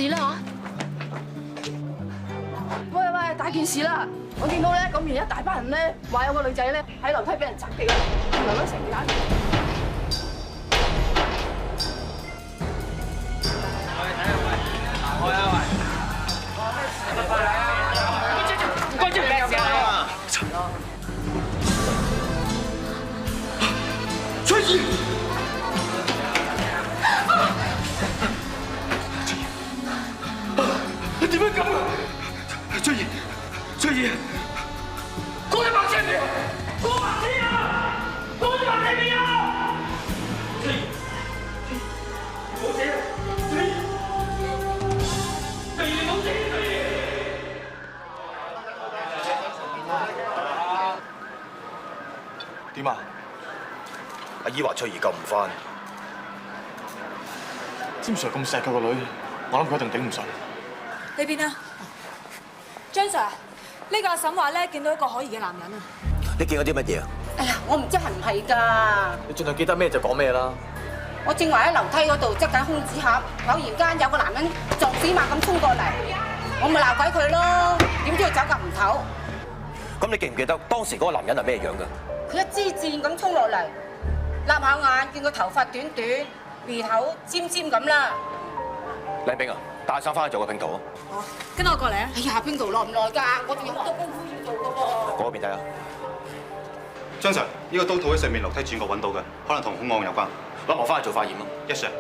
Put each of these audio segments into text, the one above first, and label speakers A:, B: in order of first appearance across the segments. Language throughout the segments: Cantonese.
A: 事啦嚇！
B: 喂喂，大件事啦！我見到咧咁而一大班人咧，話有個女仔咧喺樓梯俾人襲擊啊，流咗成間。
C: 喂，睇下喂，行開啊喂！唔該，咩事啊？
D: 翠兒，點解咁啊？翠兒，翠兒，過嚟埋前面，過埋先啊！過嚟埋前面啊！翠兒，冇死啊！翠兒，翠兒冇死，翠兒。點啊？阿姨話翠兒救唔翻，詹 Sir 咁錫佢個女，我諗佢一定頂唔順。
E: 呢邊啊，張 Sir， 呢個阿嬸話咧見到一個可疑嘅男人啊！
F: 你見到啲乜嘢啊？
G: 哎呀，我唔知係唔係㗎。
F: 你盡量記得咩就講咩啦。
G: 我正話喺樓梯嗰度執緊空紙盒，偶然間有個男人撞死馬咁衝過嚟，我咪鬧鬼佢咯。點知佢走夾唔唞。
F: 咁你記唔記得當時嗰個男人係咩樣㗎？
G: 佢一支箭咁衝落嚟，立下眼見個頭髮短短，鼻口尖尖咁啦。
F: 靚冰啊，帶衫翻去做個拼圖啊！
E: 好，跟我過嚟啊！
G: 哎呀，邊度耐唔耐㗎？我仲有好多功夫要做㗎喎。
F: 嗰邊睇下。
H: 張 Sir，呢個刀套喺上面樓梯轉角揾到嘅，可能同兇案有關。
F: 攞我翻去做化驗咯。
H: Yes sir。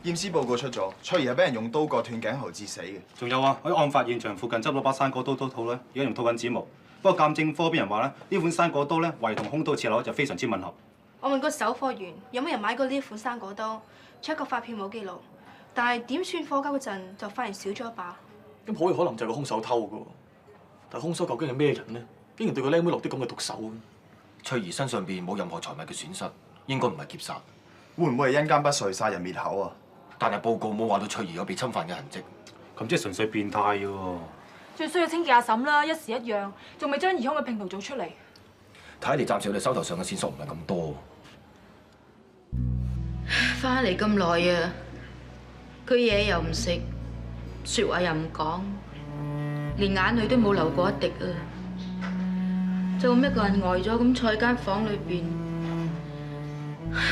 I: 驗屍報告出咗，翠兒係俾人用刀割斷頸喉致死嘅。
H: 仲有啊，喺案發現場附近執到把生果刀刀套咧，而家用套緊指模。不過鑑證科邊人話咧，呢款生果刀咧，唯同兇刀切口就非常之吻合。
B: 我問個售貨員有冇人買過呢一款生果刀 ，check 個發票冇記錄，但係點算貨交嗰陣就發現少咗一把。
D: 咁好有可能就係個兇手偷㗎喎。但係兇手究竟係咩人呢？竟然對個僆妹落啲咁嘅毒手啊！
F: 翠兒身上邊冇任何財物嘅損失，應該唔係劫殺。
I: 會唔會係因奸不遂殺人滅口啊？
F: 但係報告冇話到翠兒有被侵犯嘅痕跡。
H: 咁即係純粹變態嘅喎。
E: 最需要清潔阿嬸啦，一時一樣，仲未將疑兇嘅拼圖做出嚟。
F: 睇嚟暫時我哋手頭上嘅線索唔係咁多。
A: 翻嚟咁耐啊，佢嘢又唔食，説話又唔講，連眼淚都冇流過一滴啊！就咁一個人呆咗咁坐喺間房裏邊，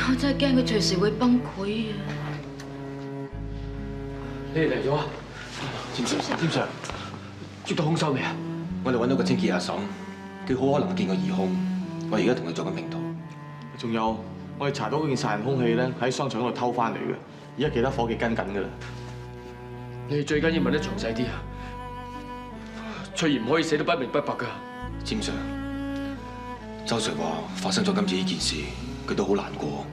A: 我真係驚佢隨時會崩潰啊！
D: 你哋嚟咗啊？詹 Sir，捉到兇手未啊？
F: 我哋揾到個清潔阿嬸，佢好可能見過疑兇。我而家同佢做緊拼圖。
D: 仲有，我哋查到嗰件殺人兇器咧喺商場嗰度偷翻嚟嘅，而家其他伙計跟緊㗎啦。
J: 你哋最緊要問得詳細啲啊！翠兒唔可以死得不明不白㗎。
F: 詹 Sir， 周 Sir 話發生咗今次呢件事，佢都好難過。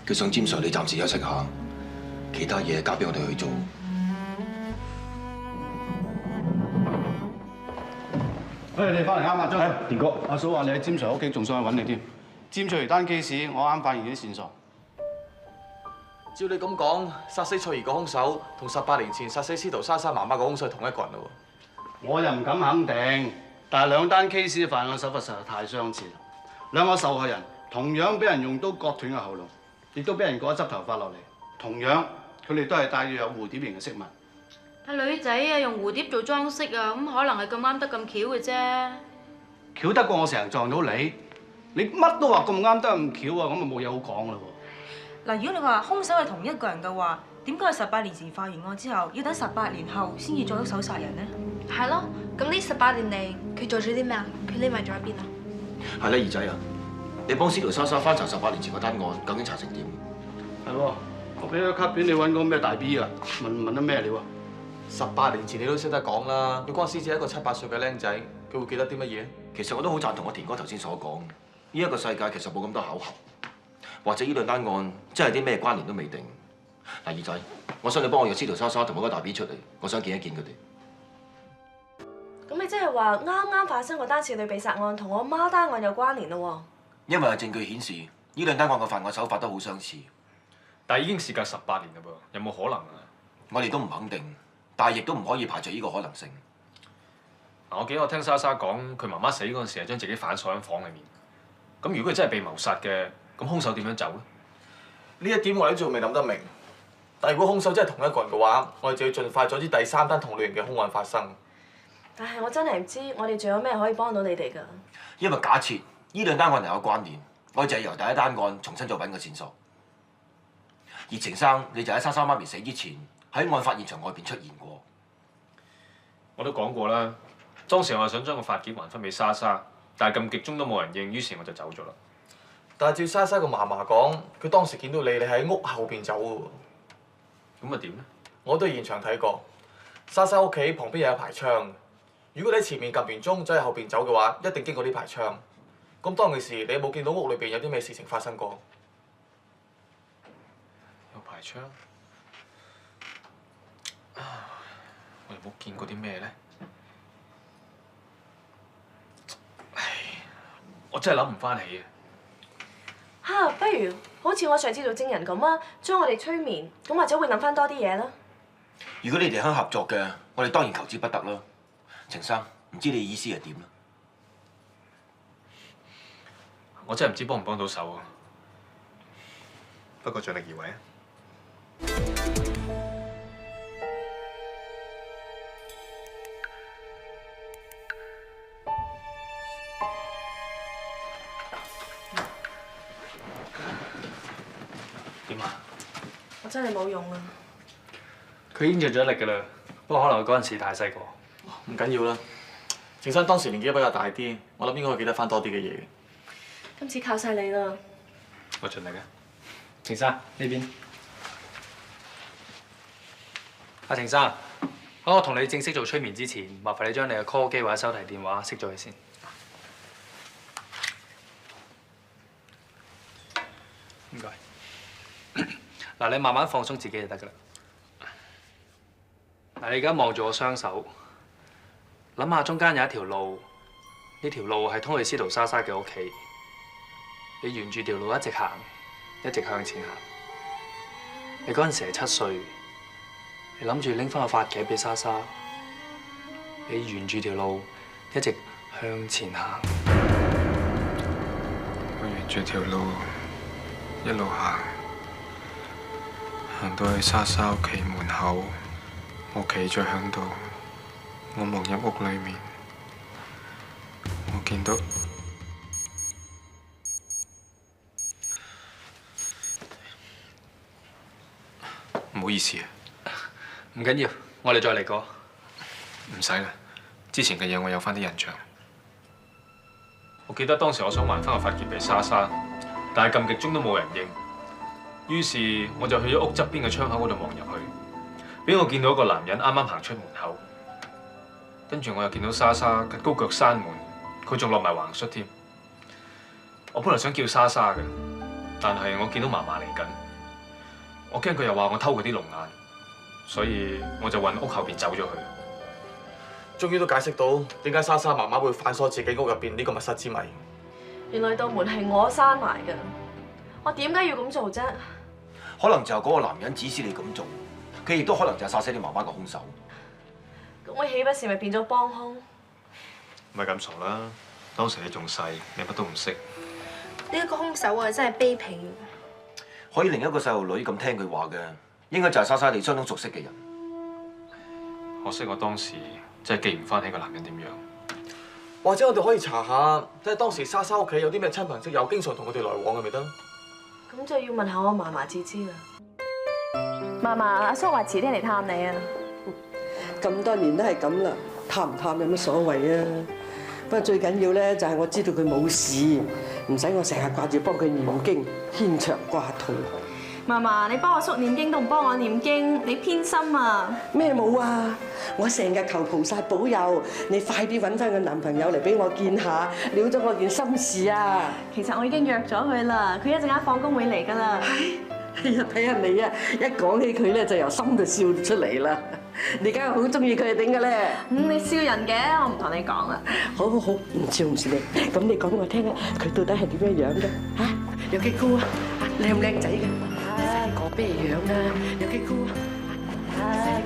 F: 佢想詹 Sir 你暫時休息下，其他嘢交俾我哋去做。
K: 你翻嚟啱啊，張 Sir。田哥，阿嫂話你喺詹 Sir 屋企，仲想去揾你添。詹翠兒單 case， 我啱發現啲線索。
D: 照你咁講，殺死翠兒個兇手同18年前殺死司徒莎莎媽媽個兇手係同一個人咯喎。
K: 我又唔敢肯定，但係兩單 case 犯案手法實在太相似啦。兩個受害人同樣俾人用刀割斷個喉嚨，亦都俾人割一執頭髮落嚟。同樣，佢佢哋都係戴住有蝴蝶形嘅飾物。
A: 阿女仔啊，用蝴蝶做裝飾啊，咁可能係咁啱得咁巧嘅啫。
K: 巧得過我成日撞到你，你乜都話咁啱得咁巧啊，咁咪冇嘢好講啦喎。
E: 嗱，如果你話兇手係同一個人嘅話，點解佢18年前發完案之後，要等18年後先至再喐手殺人呢？
B: 係咯，咁呢18年嚟佢做咗啲咩啊？佢匿埋咗喺邊啊？
F: 係啦，二仔啊，你幫司徒莎莎翻查18年前嗰單案，究竟查成點？
K: 係喎，我俾咗卡片你揾個咩大 B 啊？問得咩料啊
L: ？18年前你都識得講啦，你嗰陣時只係一個7、8歲嘅僆仔，佢會記得啲乜嘢？
F: 其實我都好贊同我田哥頭先所講，呢一個世界其實冇咁多巧合，或者呢兩單案真係啲咩關聯都未定。嗱，二仔，我想你幫我約司徒莎莎同埋嗰個大 B 出嚟，我想見一見佢哋。
M: 咁你即係話啱啱發生嗰單少女被殺案同我媽單案有關聯咯喎？
F: 因為有證據顯示呢兩單案嘅犯案手法都好相似，
N: 但係已經事隔18年啦噃，有冇可能啊？
F: 我哋都唔肯定，但係亦都唔可以排除呢個可能性。
N: 我記得我聽莎莎講，佢媽媽死嗰陣時係將自己反鎖喺房裏面。咁如果佢真係被謀殺嘅，咁兇手點樣走咧？
L: 呢一點我哋都仲未諗得明。但如果兇手真係同一個人嘅話，我哋就要盡快阻止第3單同類型嘅兇案發生。
M: 但係我真係唔知我哋仲有咩可以幫到你哋㗎。
F: 因為假設呢兩單案有關聯，我哋就係由第一單案重新再揾個線索。而程生，你就喺莎莎媽咪死之前喺案發現場外邊出現過。
N: 我都講過啦，當時我係想將個髮夾還翻俾莎莎，但係咁極終都冇人應，於是我就走咗啦。
L: 但係照莎莎個嫲嫲講，佢當時見到你喺屋後邊走喎。
N: 咁啊點咧？我
L: 都現場睇過，莎莎屋企旁邊有一排窗。如果你喺前面撳完鐘走喺後邊走嘅話，一定經過呢排窗。咁當其時，你有冇見到屋裏邊有啲咩事情發生過？
N: 有排窗？我有冇見過啲咩咧？唉，我真係諗唔翻起啊！
M: 嚇，不如好似我上次做證人咁啊，將我哋催眠，咁或者會諗翻多啲嘢啦。
F: 如果你哋肯合作嘅，我哋當然求之不得啦。程生，唔知你意思係點啦？
N: 我真係唔知幫唔幫到手啊！
H: 不過盡力而為啊！
J: 點啊？
M: 我真係冇用啊！
J: 佢已經盡咗力㗎啦，不過可能佢嗰陣時太細個。
L: 唔緊要啦，程生當時年紀比較大啲，我諗應該會記得翻多啲嘅嘢。
M: 今次靠晒你啦！
J: 我盡力啊！程生呢邊。阿程生，喺我同你正式做催眠之前，麻煩你將你嘅 call 機或者手提電話熄咗佢先。唔該。嗱，你慢慢放鬆自己就得㗎啦。嗱，你而家望住我雙手，諗下中間有一條路，呢條路係通去司徒莎莎嘅屋企。你沿住條路一直行，一直向前行。你嗰陣時係7歲，你諗住拎翻個髮夾俾莎莎。你沿住條路一直向前行。
O: 我沿住條路一路行，行到去莎莎屋企門口，我企咗喺度，我望入屋裏面，我見到。唔好意思啊，
J: 唔緊要，我哋再嚟過。
O: 唔使啦，之前嘅嘢我有翻啲印象。
N: 我記得當時我想還翻個髮夾俾莎莎，但係撳極鐘都冇人應，於是我就去咗屋側邊嘅窗口嗰度望入去，俾我見到一個男人啱啱行出門口，跟住我又見到莎莎趌高腳閂門，佢仲落埋橫恤添。我本來想叫莎莎嘅，但係我見到嫲嫲嚟緊。我驚佢又話我偷佢啲龍眼，所以我就揾屋後邊走咗去。
L: 終於都解釋到點解莎莎媽媽會反鎖自己屋入邊呢個密室之謎。
M: 原來道門係我閂埋㗎，我點解要咁做啫？
F: 可能就係嗰個男人指使你咁做，佢亦都可能就係殺死你媽媽嘅兇手。
M: 咁我豈不是咪變咗幫兇？
N: 唔係咁傻啦，當時你仲細，你乜都唔識。
B: 呢一個兇手啊，真係卑鄙。
F: 可以令一個細路女咁聽佢話嘅，應該就係莎莎你相當熟悉嘅人。
N: 可惜我當時真係記唔翻起個男人點樣。
L: 或者我哋可以查下，睇下當時莎莎屋企有啲咩親朋戚友經常同佢哋來往嘅咪得咯。
M: 咁就要問下我嫲嫲至知啦。嫲嫲，阿叔話遲啲嚟探你啊。
P: 咁多年都係咁啦，探唔探有乜所謂啊？不過最緊要咧就係我知道佢冇事，唔使我成日掛住幫佢念經，牽腸掛肚。
M: 嫲嫲，你幫我叔念經都唔幫我念經，你偏心啊！
P: 咩冇啊？我成日求菩薩保佑，你快啲揾翻個男朋友嚟俾我見下，了咗我件心事啊！
M: 其實我已經約咗佢啦，佢一陣間放工會嚟噶啦。
P: 哎呀，睇下你啊，一講起佢咧就由心度笑出嚟啦！你梗係好中意佢係點嘅咧？
M: 你笑人嘅，我唔同你講啦。
P: 好，唔笑你。咁你講俾我聽啊，佢到底係點樣樣嘅？嚇，有幾高啊？靚唔靚仔嘅？講咩樣啊？有幾高啊？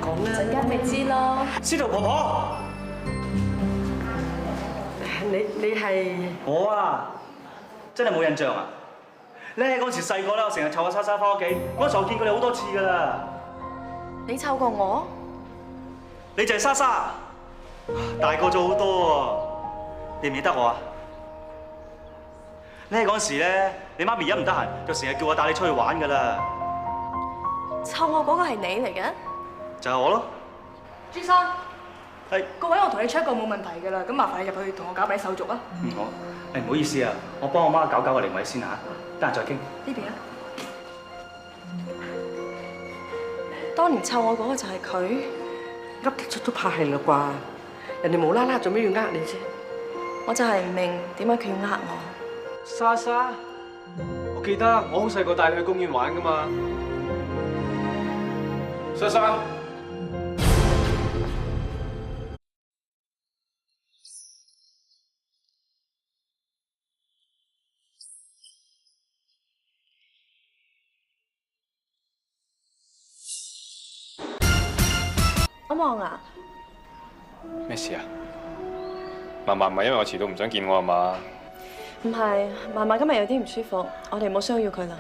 P: 講啦，
M: 陣間咪知咯。
H: 司徒婆婆，
P: 你係
K: 我啊，真係冇印象啊！咧嗰時細個咧，我成日湊阿莎莎翻屋企，嗰時我見過你好多次噶啦。
M: 你湊過我？
K: 你就係莎莎，大個咗好多喎，記唔記得我啊？咧嗰時咧，你媽咪一唔得閒，就成日叫我帶你出去玩噶啦。
M: 湊我嗰個係你嚟嘅？
K: 就係我咯。
B: 朱生，
K: 係
B: 個位我同你 check 過冇問題㗎啦，咁麻煩你入去同我搞埋手續啊。
K: 好。唔好意思啊，我幫我媽搞個靈位先嚇，得閒再傾。
B: 呢邊啊。
M: 當年湊我嗰個就係佢，
P: 噏得出都怕係啦啩？人哋無啦啦做咩要呃你啫？
M: 我就係唔明點解佢要呃我。
N: 莎莎，我記得我好細個帶你去公園玩噶嘛。莎莎，
M: 阿望啊，
N: 咩事啊？嫲嫲唔係因為我遲到唔想見我啊嘛？
M: 唔係，嫲嫲今日有啲唔舒服，我哋冇需要佢啦。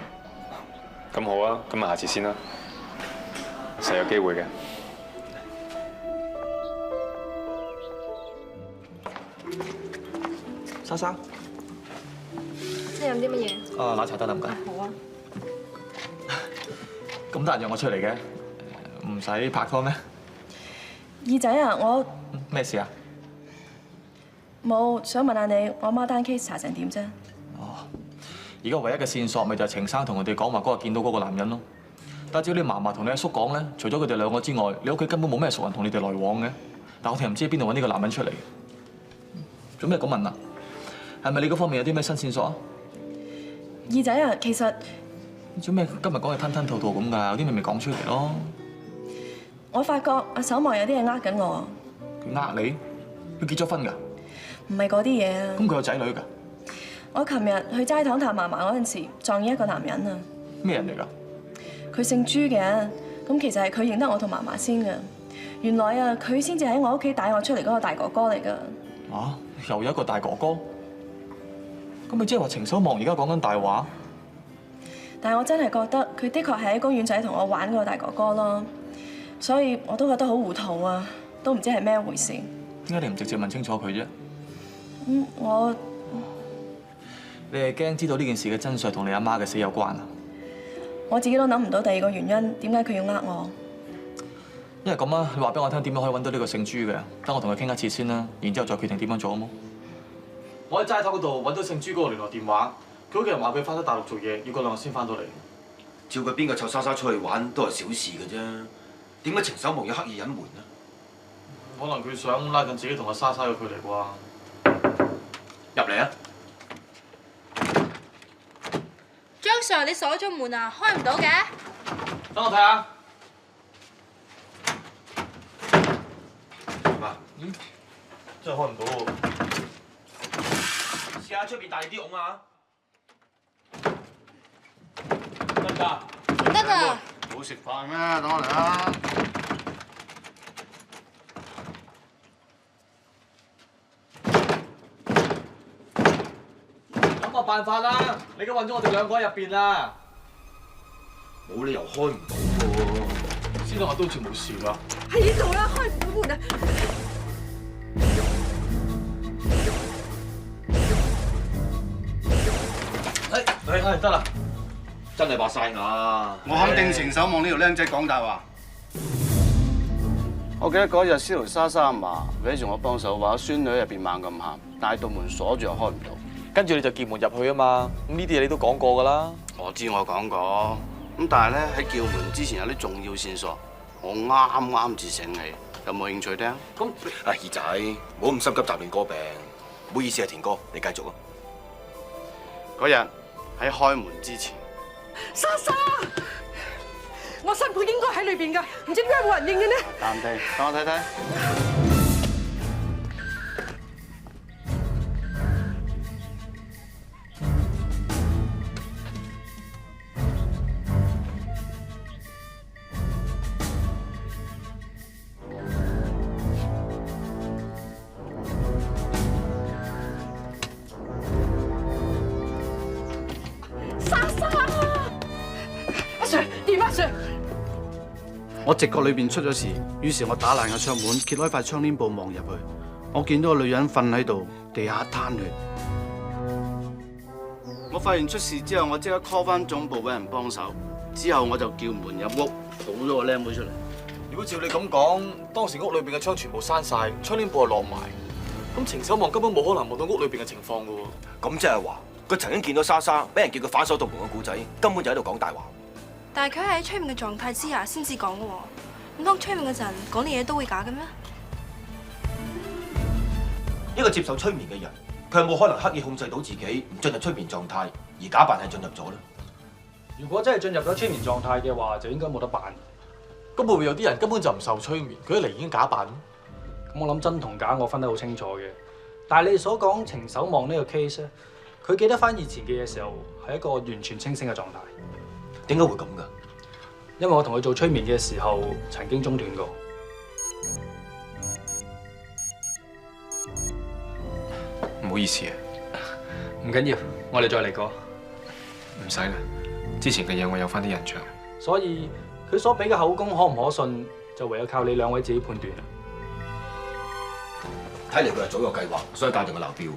N: 咁好啊，咁下次先啦，實有機會嘅。
L: 莎莎，
B: 即係飲啲乜嘢？
L: 奶茶得啦，唔該。
B: 好啊。
L: 咁得閒約我出嚟嘅，唔使拍拖咩？
M: 二仔啊，我
L: 咩事啊？
M: 冇，想問下你，我媽單 case 查成點啫？
L: 而家唯一嘅線索咪就係程生同佢哋講話嗰日見到嗰個男人咯。但係只要你嫲嫲同你阿叔講咧，除咗佢哋兩個之外，你屋企根本冇咩熟人同你哋來往嘅。但我哋又唔知喺邊度揾呢個男人出嚟。做咩咁問啊？係咪你嗰方面有啲咩新線索啊？
M: 二仔啊，其實
L: 做咩今日講係吞吞吐吐咁㗎？有啲咪講出嚟咯。
M: 我發覺阿守望有啲嘢呃緊我。
L: 佢呃你？佢結咗婚㗎？
M: 唔係嗰啲嘢啊。
L: 咁佢有仔女㗎？
M: 我琴日去齋堂探嫲嫲嗰陣時，撞見一個男人啊。
L: 咩人嚟㗎？
M: 佢姓朱嘅，咁其實係佢認得我同嫲嫲先嘅。原來啊，佢先至喺我屋企帶我出嚟嗰個大哥哥嚟㗎。
L: 啊，又有一個大哥哥？咁咪即係話程守望而家講緊大話？
M: 但係我真係覺得佢的確係喺公園仔同我玩嗰個大哥哥咯，所以我都覺得好糊塗啊，都唔知係咩回事。
L: 點解你唔直接問清楚佢啫？你係驚知道呢件事嘅真相同你阿媽嘅死有關啊？
M: 我自己都諗唔到第二個原因，點解佢要呃我？
L: 因為咁啊，你話俾我聽點樣可以揾到呢個姓朱嘅，等我同佢傾一次先啦，然之後再決定點樣做好冇？我喺齋頭嗰度揾到姓朱嗰個聯絡電話，佢屋企人話佢翻咗大陸做嘢，要過2日先翻到嚟。
F: 照佢邊個湊莎莎出去玩都係小事嘅啫，點解程守望要刻意隱瞞呢？
L: 可能佢想拉近自己同阿莎莎嘅距離啩？
F: 入嚟啊！
B: 張 Sir， 你鎖咗門啊？開唔到嘅？
L: 等我睇下。真係開唔到喎。試下出邊大力啲拱啊！得唔得？
B: 唔得啊！
K: 冇食飯咩？等我嚟啦。
L: 諗個辦法啦！你而家韞咗我哋兩個喺入邊啦。
F: 冇理由開唔到喎。
K: 先生，我都好似冇事㗎。
P: 喺呢度啦，開唔到門啊！
F: 得啦，真係白晒牙。
K: 我肯定程守望呢條僆仔講大話。我記得嗰日司徒莎莎阿嫲搲住我幫手，話孫女入邊猛咁喊，但係道門鎖住又開唔到。
L: 跟住你就叫門入去啊嘛。咁呢啲嘢你都講過㗎啦。
K: 我知我講過，咁但係咧喺叫門之前有啲重要線索，我啱至醒起，有冇興趣聽？
F: 咁阿二仔，唔好咁心急雜亂過病。唔好意思啊，田哥，你繼續啊。
K: 嗰日喺開門之前，
P: 莎莎，我新抱應該喺裏邊㗎，唔知點解冇人應嘅呢？
K: 淡定，等我睇睇。我直覺裏邊出咗事，於是我打爛個窗門，揭開塊窗簾布望入去。我見到個女人瞓喺度，地下攤血。我發現出事之後，我即刻 call 翻總部揾人幫手。之後我就叫門入屋，抱咗個靚妹出嚟。
L: 如果照你咁講，當時屋裏邊嘅窗全部閂晒，窗簾布又落埋，咁程守望根本冇可能望到屋裏邊嘅情況㗎喎。
F: 咁即係話，佢曾經見到莎莎俾人叫佢反鎖道門嘅故仔，根本就喺度講大話。
B: 但係佢係喺催眠嘅狀態之下先至講嘅喎，唔通催眠嗰陣講啲嘢都會假嘅咩？
F: 一個接受催眠嘅人，佢有冇可能刻意控制到自己唔進入催眠狀態，而假扮係進入咗呢？
J: 如果真係進入咗催眠狀態嘅話，就應該冇得扮。
L: 咁會唔會有啲人根本就唔受催眠，佢一嚟已經假扮？
J: 咁我諗真同假我分得好清楚嘅。但係你所講程守望呢個 case 咧，佢記得翻以前嘅嘢時候係一個完全清醒嘅狀態。
F: 點解會咁㗎？
J: 因為我同佢做催眠嘅時候曾經中斷過。
O: 唔好意思啊，
J: 唔緊要，我哋再嚟過。
O: 唔使啦，之前嘅嘢我有翻啲印象。
J: 所以佢所俾嘅口供可唔可信，就唯有靠你兩位自己判斷啦。
F: 睇嚟佢係早有計劃，所以界定個鬧標。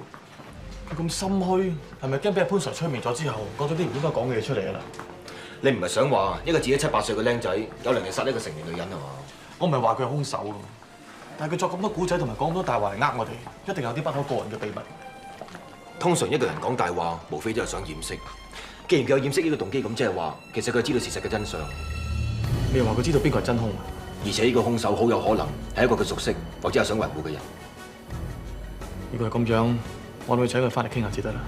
L: 佢咁心虛，係咪驚俾阿潘 Sir 催眠咗之後，講咗啲唔應該講嘅嘢出嚟啊啦？
F: 你唔係想話一個自己7、8歲嘅僆仔有能力殺一個成年女人係嘛？
L: 我唔係話佢係兇手喎，但係佢作咁多古仔同埋講咁多大話嚟呃我哋，一定有啲不可告人嘅秘密。
F: 通常一個人講大話，無非都係想掩飾。既然佢有掩飾呢個動機，咁即係話其實佢知道事實嘅真相。
L: 你又話佢知道邊個係真兇，
F: 而且呢個兇手好有可能係一個佢熟悉或者係想維護嘅人。
L: 如果係咁樣，我哋咪請佢翻嚟傾下至得啦。